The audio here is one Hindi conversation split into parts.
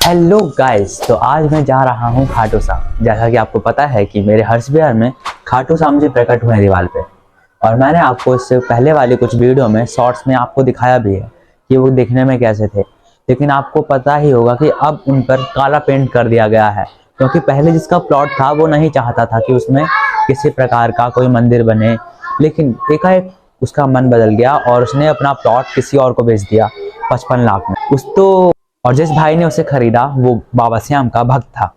हेलो गाइस, तो आज मैं जा रहा हूँ खाटू श्याम। जैसा कि आपको पता है कि मेरे हर्ष विहार में खाटू श्याम जी प्रकट हुए हैं दीवार पे। और मैंने आपको इससे पहले वाली कुछ वीडियो में शॉर्ट्स में आपको दिखाया भी है कि वो दिखने में कैसे थे। लेकिन आपको पता ही होगा कि अब उन पर काला पेंट कर दिया गया है, क्योंकि पहले जिसका प्लॉट था वो नहीं चाहता था कि उसमें किसी प्रकार का कोई मंदिर बने। लेकिन एकाएक उसका मन बदल गया और उसने अपना प्लॉट किसी और को बेच दिया 55 लाख में। और जिस भाई ने उसे खरीदा वो बाबा श्याम का भक्त था,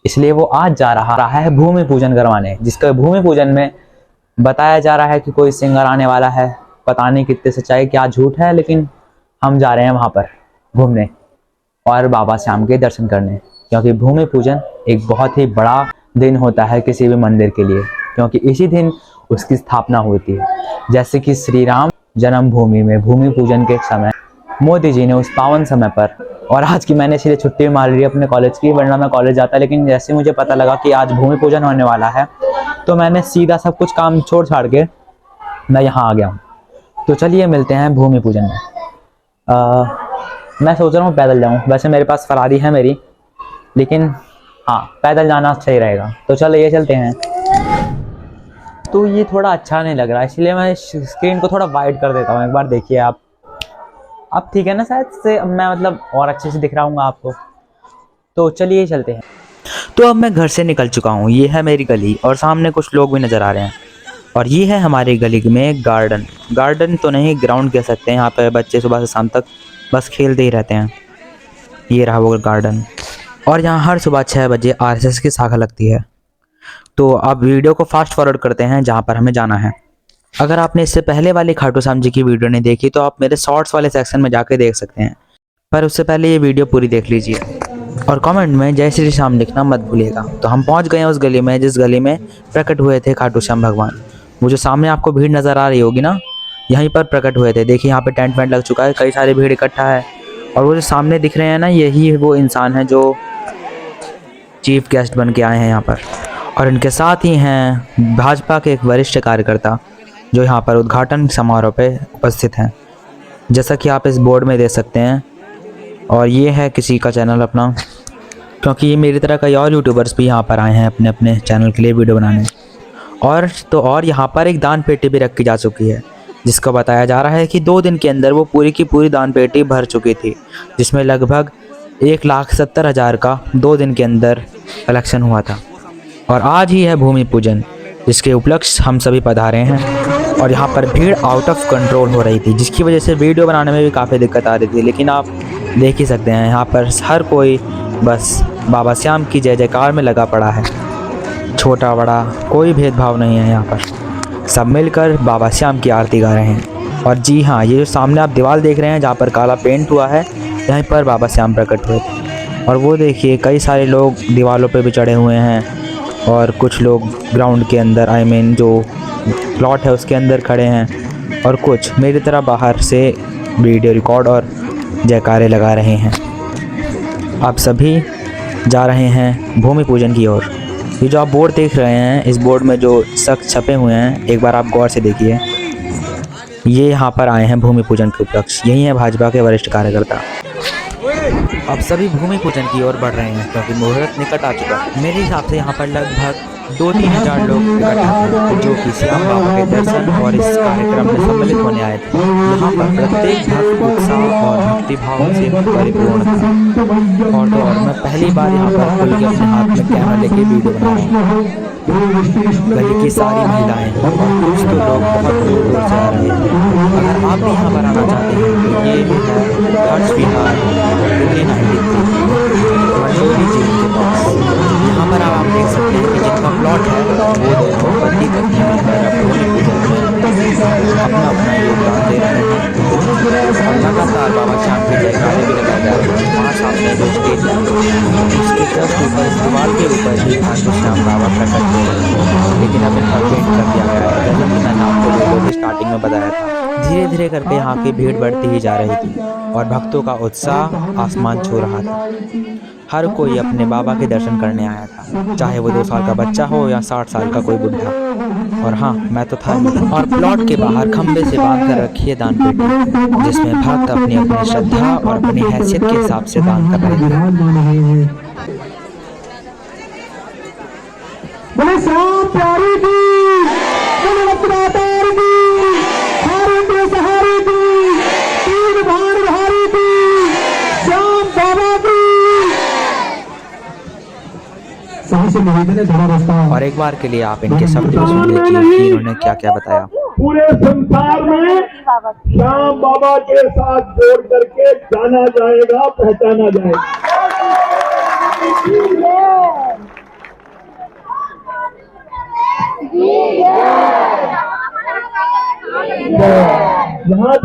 इसलिए वो आज जा रहा है भूमि पूजन करवाने, जिसके भूमि पूजन में बताया जा रहा है कि कोई सिंगर आने वाला है। पता नहीं कितने सच्चाई क्या झूठ है, लेकिन हम जा रहे हैं वहां पर घूमने और बाबा श्याम के दर्शन करने, क्योंकि भूमि पूजन एक बहुत ही बड़ा दिन होता है किसी भी मंदिर के लिए, क्योंकि इसी दिन उसकी स्थापना होती है। जैसे कि श्री राम जन्मभूमि में भूमि पूजन के समय मोदी जी ने उस पावन समय पर, और आज की मैंने इसलिए छुट्टी मार ली अपने कॉलेज की, वरना मैं कॉलेज जाता। लेकिन जैसे मुझे पता लगा कि आज भूमि पूजन होने वाला है, तो मैंने सीधा सब कुछ काम छोड़ छाड़ के मैं यहाँ आ गया हूँ। तो चलिए मिलते हैं भूमि पूजन में। मैं सोच रहा हूँ पैदल जाऊँ। वैसे मेरे पास फरारी है मेरी, लेकिन हाँ, पैदल जाना सही रहेगा। तो चलिए चलते हैं। तो ये थोड़ा अच्छा नहीं लग रहा, इसलिए मैं स्क्रीन को थोड़ा वाइड कर देता हूँ। एक बार देखिए आप। अब ठीक है ना? शायद से अब मैं और अच्छे से दिख रहा हूँ आपको। तो चलिए चलते हैं। तो अब मैं घर से निकल चुका हूँ। ये है मेरी गली और सामने कुछ लोग भी नज़र आ रहे हैं। और ये है हमारी गली में एक गार्डन तो नहीं, ग्राउंड कह सकते हैं। यहाँ पे बच्चे सुबह से शाम तक बस खेलते ही रहते हैं। ये रहा वो गार्डन। और यहाँ हर सुबह 6 बजे RSS की शाखा लगती है। तो अब वीडियो को फास्ट फॉरवर्ड करते हैं जहाँ पर हमें जाना है। अगर आपने इससे पहले वाली खाटू श्याम जी की वीडियो नहीं देखी तो आप मेरे शॉर्ट्स वाले सेक्शन में जाके देख सकते हैं, पर उससे पहले ये वीडियो पूरी देख लीजिए। और कमेंट में जय श्री श्याम लिखना मत भूलिएगा। तो हम पहुंच गए हैं उस गली में जिस गली में प्रकट हुए थे खाटू श्याम भगवान। वो जो सामने आपको भीड़ नज़र आ रही होगी ना, यहीं पर प्रकट हुए थे। देखिए यहाँ पे टेंट वेंट लग चुका है, कई सारी भीड़ इकट्ठा है। और वो जो सामने दिख रहे हैं ना, यही वो इंसान है जो चीफ गेस्ट बन के आए हैं यहाँ पर। और इनके साथ ही हैं भाजपा के एक वरिष्ठ कार्यकर्ता जो यहाँ पर उद्घाटन समारोह पे उपस्थित हैं, जैसा कि आप इस बोर्ड में देख सकते हैं। और ये है किसी का चैनल अपना, क्योंकि ये मेरी तरह कई और यूट्यूबर्स भी यहाँ पर आए हैं अपने अपने चैनल के लिए वीडियो बनाने। और यहाँ पर एक दान पेटी भी रखी जा चुकी है, जिसका बताया जा रहा है कि 2 दिन के अंदर वो पूरी की पूरी दान पेटी भर चुकी थी, जिसमें लगभग 1,70,000 का 2 दिन के अंदर कलेक्शन हुआ था। और आज ही है भूमि पूजन, जिसके उपलक्ष्य हम सभी पधारे हैं। और यहाँ पर भीड़ आउट ऑफ कंट्रोल हो रही थी, जिसकी वजह से वीडियो बनाने में भी काफ़ी दिक्कत आ रही थी। लेकिन आप देख ही सकते हैं यहाँ पर हर कोई बस बाबा श्याम की जय जयकार में लगा पड़ा है। छोटा बड़ा कोई भेदभाव नहीं है, यहाँ पर सब मिलकर बाबा श्याम की आरती गा रहे हैं। और जी हाँ, ये जो सामने आप दीवार देख रहे हैं जहाँ पर काला पेंट हुआ है, यहीं पर बाबा श्याम प्रकट हुए थे। और वो देखिए कई सारे लोग दीवारों पर भी चढ़े हुए हैं, और कुछ लोग ग्राउंड के अंदर जो प्लॉट है उसके अंदर खड़े हैं, और कुछ मेरी तरह बाहर से वीडियो रिकॉर्ड और जयकारे लगा रहे हैं। आप सभी जा रहे हैं भूमि पूजन की ओर। ये जो आप बोर्ड देख रहे हैं, इस बोर्ड में जो शख्स छपे हुए हैं, एक बार आप गौर से देखिए। ये यहाँ पर आए हैं भूमि पूजन के उपलक्ष्य। यही है भाजपा के वरिष्ठ कार्यकर्ता। अब सभी भूमि पूजन की ओर बढ़ रहे हैं, क्योंकि मुहूर्त निकट आ चुका है। मेरे हिसाब से यहाँ पर लगभग 2-3 हज़ार लोग इकट्ठा थे, जो कि श्याम बाबा के दर्शन और इस कार्यक्रम में सम्मिलित होने आए थे। यहाँ पर प्रत्येक भक्त उत्साह और भक्तिभाव से परिपूर्ण था। और मैं पहली बार यहाँ पर खुल के अपने हाथ में कैमरा लेके वीडियो बना रहा हूँ। गली की सारी महिलाएं और कुछ तो लोग बहुत दूर दूर से आ रहे हैं। अगर आप भी यहाँ पर आना चाहते हैं तो ये है हर्ष विहार दिल्ली 93 मंडोरी जेल के पास। यहाँ पर आप देख सकते हैं कि जिनका प्लॉट है वो दोनों पति पत्नी मिलकर भूमि पूजन में अपना अपना योगदान दे रहे हैं। और लगातार बाबा श्याम के जयकारे भी लगाए जा रहे हैं। वहाँ सामने जो स्टेज है उसके जस्ट ऊपर इस दीवार के ऊपर ही खाटू श्याम बाबा प्रकट हुए हैं। लेकिन अब इनका पेंट कर दिया गया है, जैसा कि मैंने आपको वीडियो की स्टार्टिंग में बताया था। धीरे धीरे करके यहाँ की भीड़ बढ़ती ही जा रही थी। और भक्तों का उत्साह आसमान छू रहा था। हर कोई अपने बाबा के दर्शन करने आया था, चाहे वो 2 साल का बच्चा हो या 60 साल का कोई बुढ़ा। और हाँ, मैं तो था ही। और प्लॉट के बाहर खंबे से बांध कर रखी है दान पेटी, जिसमें भक्त अपनी अपनी श्रद्धा और अपनी हैसियत के हिसाब से दान कर रहे थे। बोले श्याम प्यारी की, बोले रत्नाकर की, हारे के सहारे की, तीन भान भारी की, श्याम बाबा की। सही से निवेदन है, थोड़ा रास्ता। और एक बार के लिए आप इनके शब्द को सुन लीजिए कि इन्होंने क्या क्या बताया। पूरे संसार में श्याम बाबा के साथ जोड़ करके जाना जाएगा, पहचाना जाएगा। यहाँ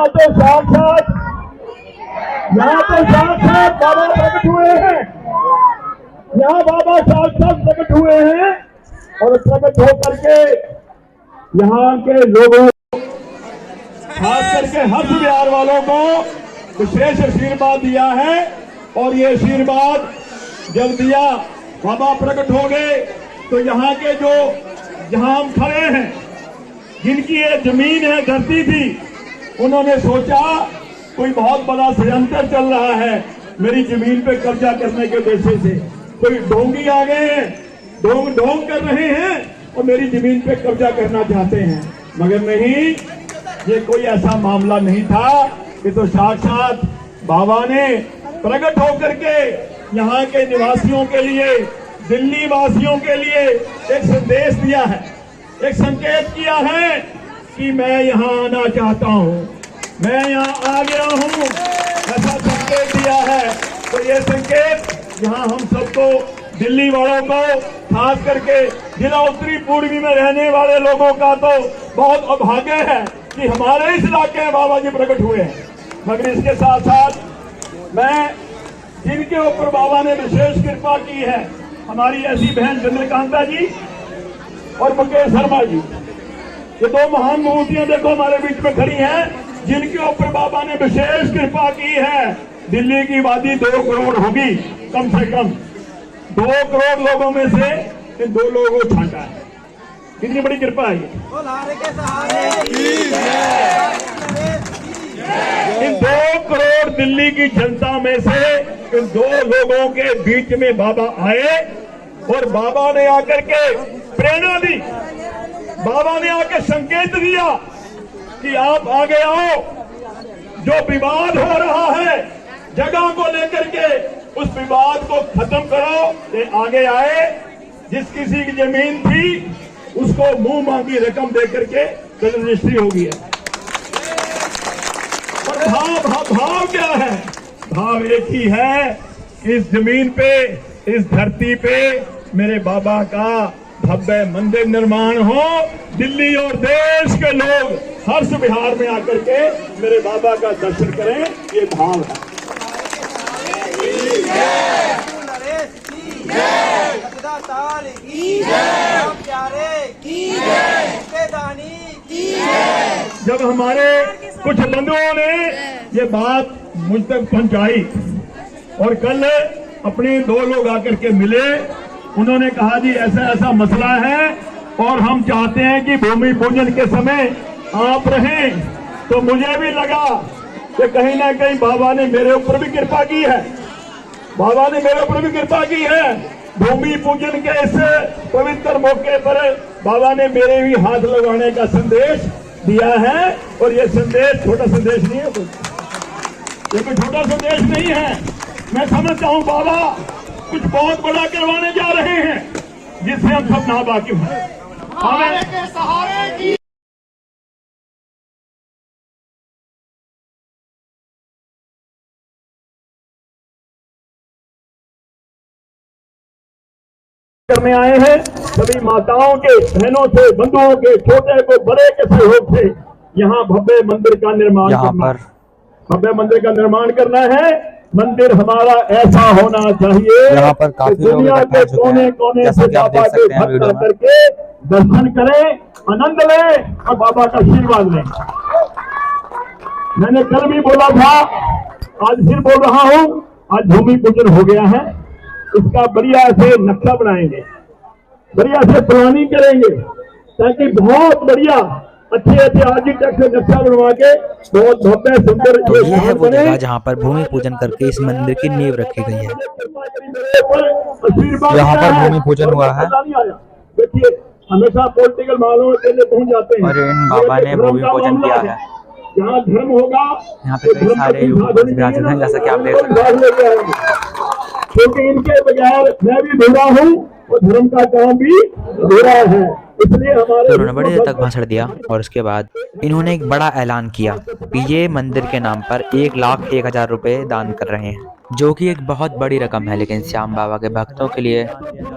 तो साक्षात बाबा प्रकट हुए हैं। यहाँ बाबा साक्षात प्रकट हुए हैं और प्रकट होकर के यहाँ के लोगों, खास करके हर्ष बिहार वालों को विशेष आशीर्वाद दिया है। और ये आशीर्वाद जब दिया, बाबा प्रकट हो गए, तो यहाँ के जो जहाँ हम खड़े हैं, जिनकी ये जमीन है, धरती थी, उन्होंने सोचा कोई बहुत बड़ा षड्यंत्र चल रहा है मेरी जमीन पे कब्जा करने के उद्देश्य से। कोई ढोंगी आ गए हैं, ढोंग कर रहे हैं और मेरी जमीन पे कब्जा करना चाहते हैं। मगर नहीं, ये कोई ऐसा मामला नहीं था। ये तो साक्षात बाबा ने प्रकट होकर के यहाँ के निवासियों के लिए, दिल्ली वासियों के लिए एक संदेश दिया है, एक संकेत किया है कि मैं यहाँ आना चाहता हूँ, मैं यहाँ आ गया हूँ, ऐसा संकेत दिया है। तो ये संकेत यहाँ हम सबको, दिल्ली वालों को, खास करके जिला उत्तरी पूर्वी में रहने वाले लोगों का तो बहुत अभाग्य है कि हमारे इस इलाके में बाबा जी प्रकट हुए हैं। मगर इसके साथ साथ मैं, जिनके ऊपर बाबा ने विशेष कृपा की है, हमारी ऐसी बहन चंद्रकांता जी और मुकेश शर्मा जी, ये दो महान मूर्तियां देखो हमारे बीच में खड़ी हैं, जिनके ऊपर बाबा ने विशेष कृपा की है। दिल्ली की आबादी 2 करोड़ होगी, कम से कम 2 करोड़ लोगों में से इन 2 लोगों को छांटा है। कितनी बड़ी कृपा है इन 2 करोड़ दिल्ली की जनता में से इन 2 लोगों के बीच में बाबा आए और बाबा ने आकर के प्रेरणा दी, बाबा ने आकर संकेत दिया कि आप आगे आओ, जो विवाद हो रहा है जगह को लेकर के, उस विवाद को खत्म करो। ये आगे आए, जिस किसी की जमीन थी उसको मुंह मांगी रकम देकर के रजिस्ट्री हो गई है। और भाव क्या है? भाव एक ही है, इस जमीन पे, इस धरती पे मेरे बाबा का भव्य मंदिर निर्माण हो, दिल्ली और देश के लोग हर्ष विहार में आकर के मेरे बाबा का दर्शन करें, ये भाव है। जब हमारे कुछ बंधुओं ने ये बात मुझ तक पहुंचाई और कल अपने 2 लोग आकर के मिले, उन्होंने कहा जी ऐसा ऐसा मसला है और हम चाहते हैं कि भूमि पूजन के समय आप रहें। तो मुझे भी लगा कि कहीं ना कहीं बाबा ने मेरे ऊपर भी कृपा की है, बाबा ने मेरे ऊपर भी कृपा की है। भूमि पूजन के इस पवित्र मौके पर बाबा ने मेरे भी हाथ लगाने का संदेश दिया है। और ये संदेश छोटा संदेश नहीं है, ये कोई छोटा संदेश नहीं है। मैं समझता हूँ बाबा कुछ बहुत बड़ा करवाने जा रहे हैं, जिससे हम सब ना वाकिफ हैं। हमें सहारे की करने आए हैं। सभी माताओं के, बहनों से, बंधुओं के, छोटे को बड़े के सहयोग से यहाँ भव्य मंदिर का निर्माण भव्य मंदिर का निर्माण करना है। मंदिर हमारा ऐसा होना चाहिए, यहाँ पर काफी दुनिया के कोने कोने से बाबा के भक्त करके दर्शन करें, आनंद लें और बाबा का आशीर्वाद लें। मैंने कल भी बोला था, आज फिर बोल रहा हूं, आज भूमि पूजन हो गया है। इसका बढ़िया से नक्शा बनाएंगे, बढ़िया से प्लानिंग करेंगे, ताकि बहुत बढ़िया अच्छे आर्किटेक्ट से नक्शा बनवा के बहुत भव्य सुंदर तो ये है वो जगह जहाँ पर भूमि पूजन करके इस मंदिर की नींव रखी गई है। यहाँ पर भूमि पूजन हुआ है। देखिए, हमेशा पॉलिटिकल मामलों में पहले पहुंच जाते हैं, और इन बाबा ने भूमि पूजन किया है। जहाँ धर्म होगा, यहाँ पे कई सारे यूट्यूबर्स विराजित हैं, जैसा कि आप देख सकते हैं। क्योंकि इनके बगैर मैं भी धुरा हूँ और धर्म का काम भी धुरा है, इसलिए हमारे उन्होंने बड़ी देर तक भाषण दिया और उसके बाद इन्होंने एक बड़ा ऐलान किया कि ये मंदिर के नाम पर 1,01,000 रुपए दान कर रहे हैं, जो कि एक बहुत बड़ी रकम है, लेकिन श्याम बाबा के भक्तों के लिए,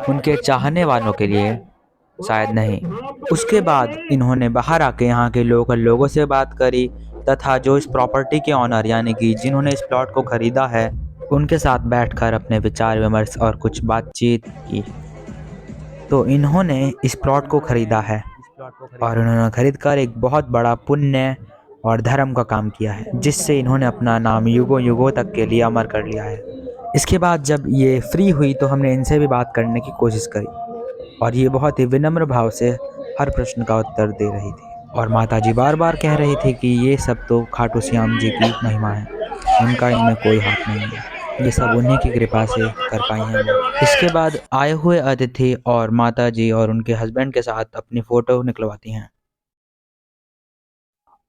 उनके चाहने वालों के लिए शायद नहीं। उसके बाद इन्होंने बाहर आके यहाँ के लोकल लोगों से बात करी तथा जो इस प्रॉपर्टी के ऑनर यानी कि जिन्होंने इस प्लॉट को खरीदा है उनके साथ बैठकर अपने विचार विमर्श और कुछ बातचीत की। तो इन्होंने इस प्लॉट को खरीदा है और उन्होंने खरीद कर एक बहुत बड़ा पुण्य और धर्म का काम किया है, जिससे इन्होंने अपना नाम युगों युगों तक के लिए अमर कर लिया है। इसके बाद जब ये फ्री हुई तो हमने इनसे भी बात करने की कोशिश करी और ये बहुत ही विनम्र भाव से हर प्रश्न का उत्तर दे रही थी। और माताजी बार बार कह रही थी कि ये सब तो खाटू श्याम जी की महिमा है, उनका इनमें कोई हाथ नहीं है, ये सब उन्हीं की कृपा से कर पाई हैं। इसके बाद आए हुए अतिथि और माताजी और उनके हस्बैंड के साथ अपनी फ़ोटो निकलवाती हैं।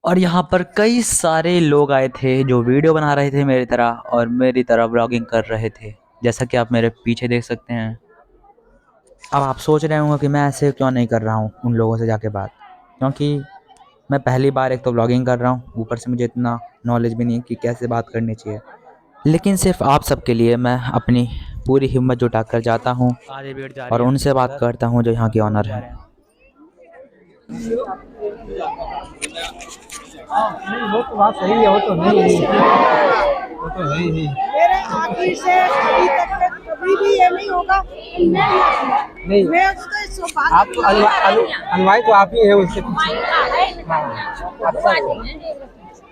और यहाँ पर कई सारे लोग आए थे जो वीडियो बना रहे थे मेरी तरह और मेरी तरह ब्लॉगिंग कर रहे थे, जैसा कि आप मेरे पीछे देख सकते हैं। अब आप सोच रहे होंगे कि मैं ऐसे क्यों नहीं कर रहा हूँ उन लोगों से जाके बात, क्योंकि मैं पहली बार एक तो ब्लॉगिंग कर रहा हूँ, ऊपर से मुझे इतना नॉलेज भी नहीं कि कैसे बात करनी चाहिए। लेकिन सिर्फ आप सबके लिए मैं अपनी पूरी हिम्मत जुटाकर जाता हूँ और उनसे बात करता हूँ जो यहाँ के ऑनर हैं। वो तो बात सही है, वो तो नहीं वो तो है ही। मेरे आखिर से अभी तक कभी भी ये नहीं होगा। नहीं, मैं उसका सौभाग्य आप अनुवाई तो आप ही है उससे पीछे।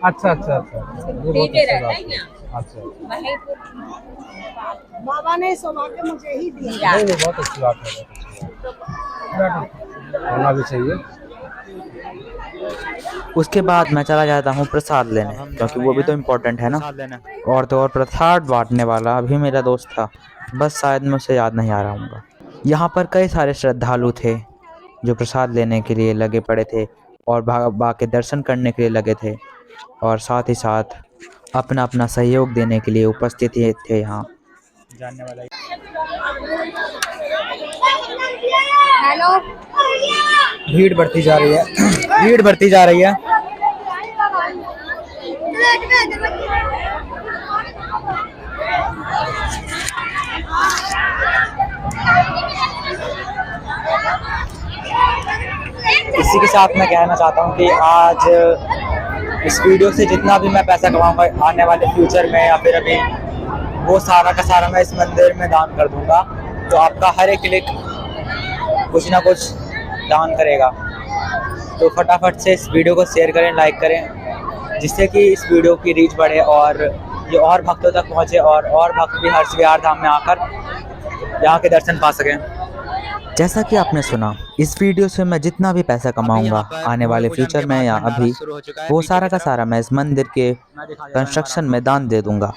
अच्छा अच्छा अच्छा, ये बहुत अच्छी बात है। अच्छा, बाबा ने सौभाग्य मुझे ही दिया। नहीं नहीं, बहुत अच्छी बात है, होना भी चाहिए। उसके बाद मैं चला जाता हूँ प्रसाद लेने, क्योंकि वो भी तो इम्पोर्टेंट है ना। और तो और प्रसाद बांटने वाला भी मेरा दोस्त था, बस शायद मैं उसे याद नहीं आ रहा हूँ। यहाँ पर कई सारे श्रद्धालु थे जो प्रसाद लेने के लिए लगे पड़े थे और बाबा के दर्शन करने के लिए लगे थे और साथ ही साथ अपना अपना सहयोग देने के लिए उपस्थित थे यहाँ। हेलो, भीड़ बढ़ती जा रही है, भीड़ बढ़ती जा रही है। इसी के साथ मैं कहना चाहता हूँ कि आज इस वीडियो से जितना भी मैं पैसा कमाऊंगा आने वाले फ्यूचर में या फिर अभी, वो सारा का सारा मैं इस मंदिर में दान कर दूंगा। तो आपका हर एक क्लिक कुछ ना कुछ दान करेगा, तो फटाफट से इस वीडियो को शेयर करें, लाइक करें, जिससे कि इस वीडियो की रीच बढ़े और ये और भक्तों तक पहुँचे और भक्त भी हर्ष विहार धाम में आकर यहाँ के दर्शन पा सकें। जैसा कि आपने सुना, इस वीडियो से मैं जितना भी पैसा कमाऊंगा आने वाले फ्यूचर में या अभी, वो सारा का सारा मैं इस मंदिर के कंस्ट्रक्शन में दान दे दूंगा।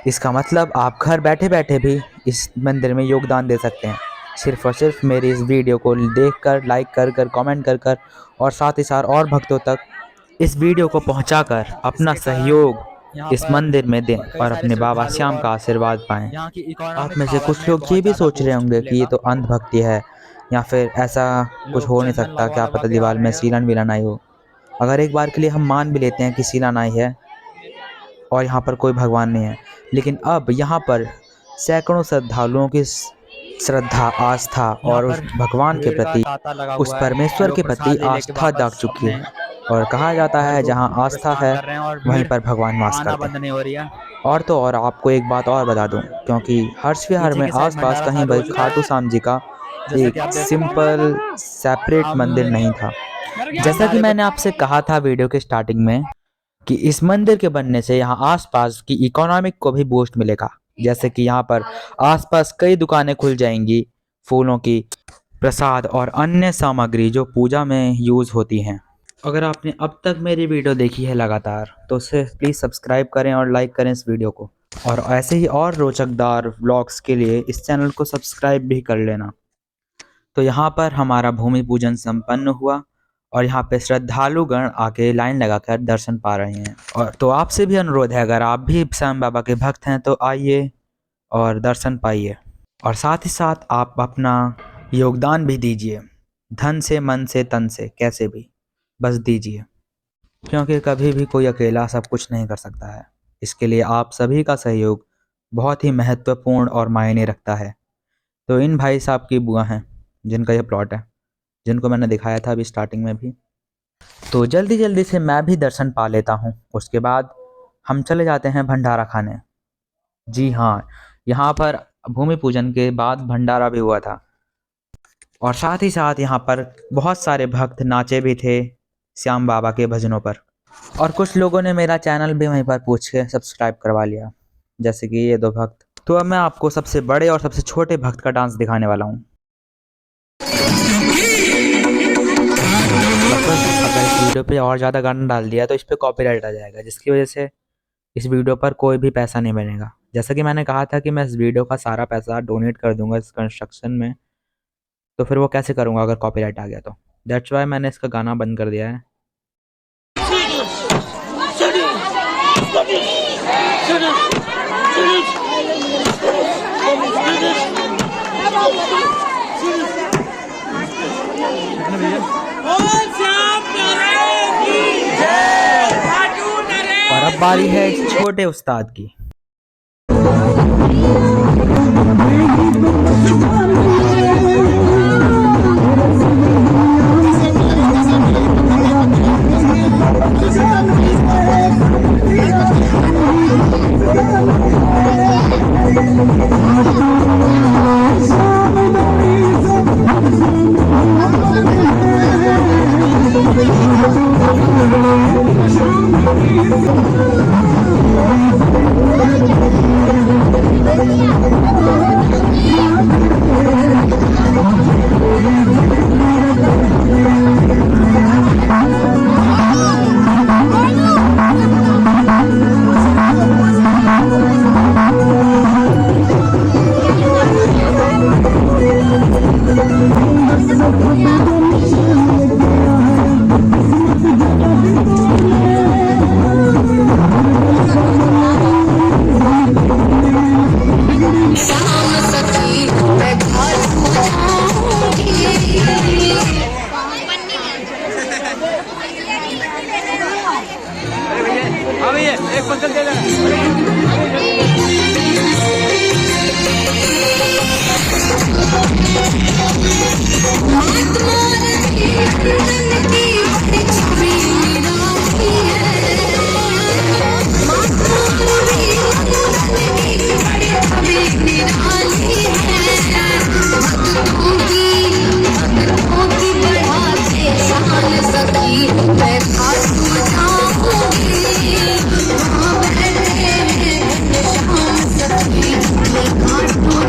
इसका मतलब आप घर बैठे बैठे भी इस मंदिर में योगदान दे सकते हैं, सिर्फ और सिर्फ मेरी इस वीडियो को देखकर, लाइक कर, कमेंट कर और साथ ही साथ और भक्तों तक इस वीडियो को पहुंचाकर अपना सहयोग इस मंदिर में दें और अपने बाबा श्याम का आशीर्वाद पाएं। आप में से कुछ लोग ये भी सोच रहे होंगे कि ये तो अंधभक्ति है या फिर ऐसा कुछ हो नहीं सकता, क्या पता दीवार में सीलन विलन आई हो। अगर एक बार के लिए हम मान भी लेते हैं कि सीलन आई है और यहाँ पर कोई भगवान नहीं है, लेकिन अब यहाँ पर सैकड़ों श्रद्धालुओं की श्रद्धा, आस्था और उस भगवान के प्रति, उस परमेश्वर के प्रति आस्था जाग चुकी है। और कहा जाता है जहाँ आस्था है वहीं पर भगवान वास करते हैं। और तो और आपको एक बात और बता दूं, क्योंकि हर्ष विहार में आसपास कहीं पर खाटू श्याम जी का एक सिंपल सेपरेट मंदिर नहीं था। जैसा कि मैंने आपसे कहा था वीडियो के स्टार्टिंग में कि इस मंदिर के बनने से यहाँ आसपास की इकोनॉमिक को भी बूस्ट मिलेगा। जैसे कि यहाँ पर आसपास कई दुकानें खुल जाएंगी फूलों की, प्रसाद और अन्य सामग्री जो पूजा में यूज़ होती हैं। अगर आपने अब तक मेरी वीडियो देखी है लगातार तो उसे प्लीज़ सब्सक्राइब करें और लाइक करें इस वीडियो को, और ऐसे ही और रोचकदार व्लॉग्स के लिए इस चैनल को सब्सक्राइब भी कर लेना। तो यहाँ पर हमारा भूमि पूजन संपन्न हुआ और यहाँ पे श्रद्धालुगण आके लाइन लगाकर दर्शन पा रहे हैं। और तो आपसे भी अनुरोध है, अगर आप भी श्याम बाबा के भक्त हैं तो आइए और दर्शन पाइए, और साथ ही साथ आप अपना योगदान भी दीजिए, धन से, मन से, तन से, कैसे भी बस दीजिए, क्योंकि कभी भी कोई अकेला सब कुछ नहीं कर सकता है। इसके लिए आप सभी का सहयोग बहुत ही महत्वपूर्ण और मायने रखता है। तो इन भाई साहब की बुआ हैं जिनका ये प्लॉट है, जिनको मैंने दिखाया था अभी स्टार्टिंग में भी। तो जल्दी जल्दी से मैं भी दर्शन पा लेता हूँ, उसके बाद हम चले जाते हैं भंडारा खाने। जी हाँ, यहाँ पर भूमि पूजन के बाद भंडारा भी हुआ था, और साथ ही साथ यहाँ पर बहुत सारे भक्त नाचे भी थे श्याम बाबा के भजनों पर, और कुछ लोगों ने मेरा चैनल भी वहीं पर पूछ के सब्सक्राइब करवा लिया, जैसे कि ये 2 भक्त। तो अब मैं आपको सबसे बड़े और सबसे छोटे भक्त का डांस दिखाने वाला हूँ। अगर इस वीडियो पे और ज़्यादा गाना डाल दिया तो इस पे कॉपीराइट आ जाएगा, जिसकी वजह से इस वीडियो पर कोई भी पैसा नहीं बनेगा। जैसा कि मैंने कहा था कि मैं इस वीडियो का सारा पैसा डोनेट कर दूंगा इस कंस्ट्रक्शन में, तो फिर वो कैसे करूंगा अगर कॉपीराइट आ गया तो। दैट्स वाई मैंने इसका गाना बंद कर दिया है। और अब बारी है इस छोटे उस्ताद की।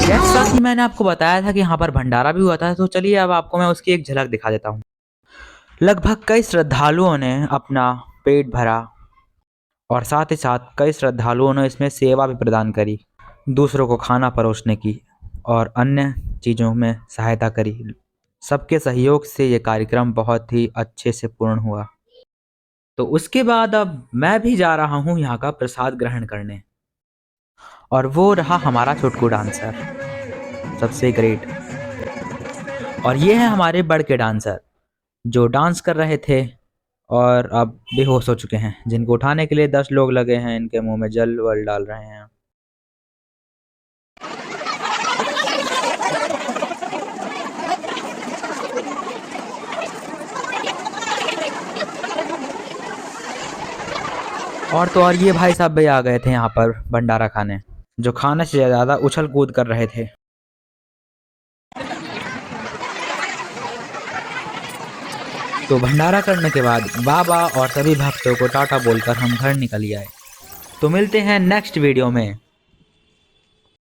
जैसा कि मैंने आपको बताया था कि यहाँ पर भंडारा भी हुआ था, तो चलिए अब आपको मैं उसकी एक झलक दिखा देता हूँ। लगभग कई श्रद्धालुओं ने अपना पेट भरा, और साथ ही साथ कई श्रद्धालुओं ने इसमें सेवा भी प्रदान करी, दूसरों को खाना परोसने की और अन्य चीज़ों में सहायता करी। सबके सहयोग से ये कार्यक्रम बहुत ही अच्छे से पूर्ण हुआ। तो उसके बाद अब मैं भी जा रहा हूँ यहाँ का प्रसाद ग्रहण करने, और वो रहा हमारा छुटकू डांसर, सबसे ग्रेट। और ये है हमारे बड़ के डांसर जो डांस कर रहे थे और अब बेहोश हो चुके हैं, जिनको उठाने के लिए 10 लोग लगे हैं, इनके मुंह में जल वल डाल रहे हैं। और तो और ये भाई साहब भी आ गए थे यहाँ पर भंडारा खाने, जो खाने से ज़्यादा उछल कूद कर रहे थे। तो भंडारा करने के बाद बाबा और सभी भक्तों को टाटा बोलकर हम घर निकल आए। तो मिलते हैं नेक्स्ट वीडियो में।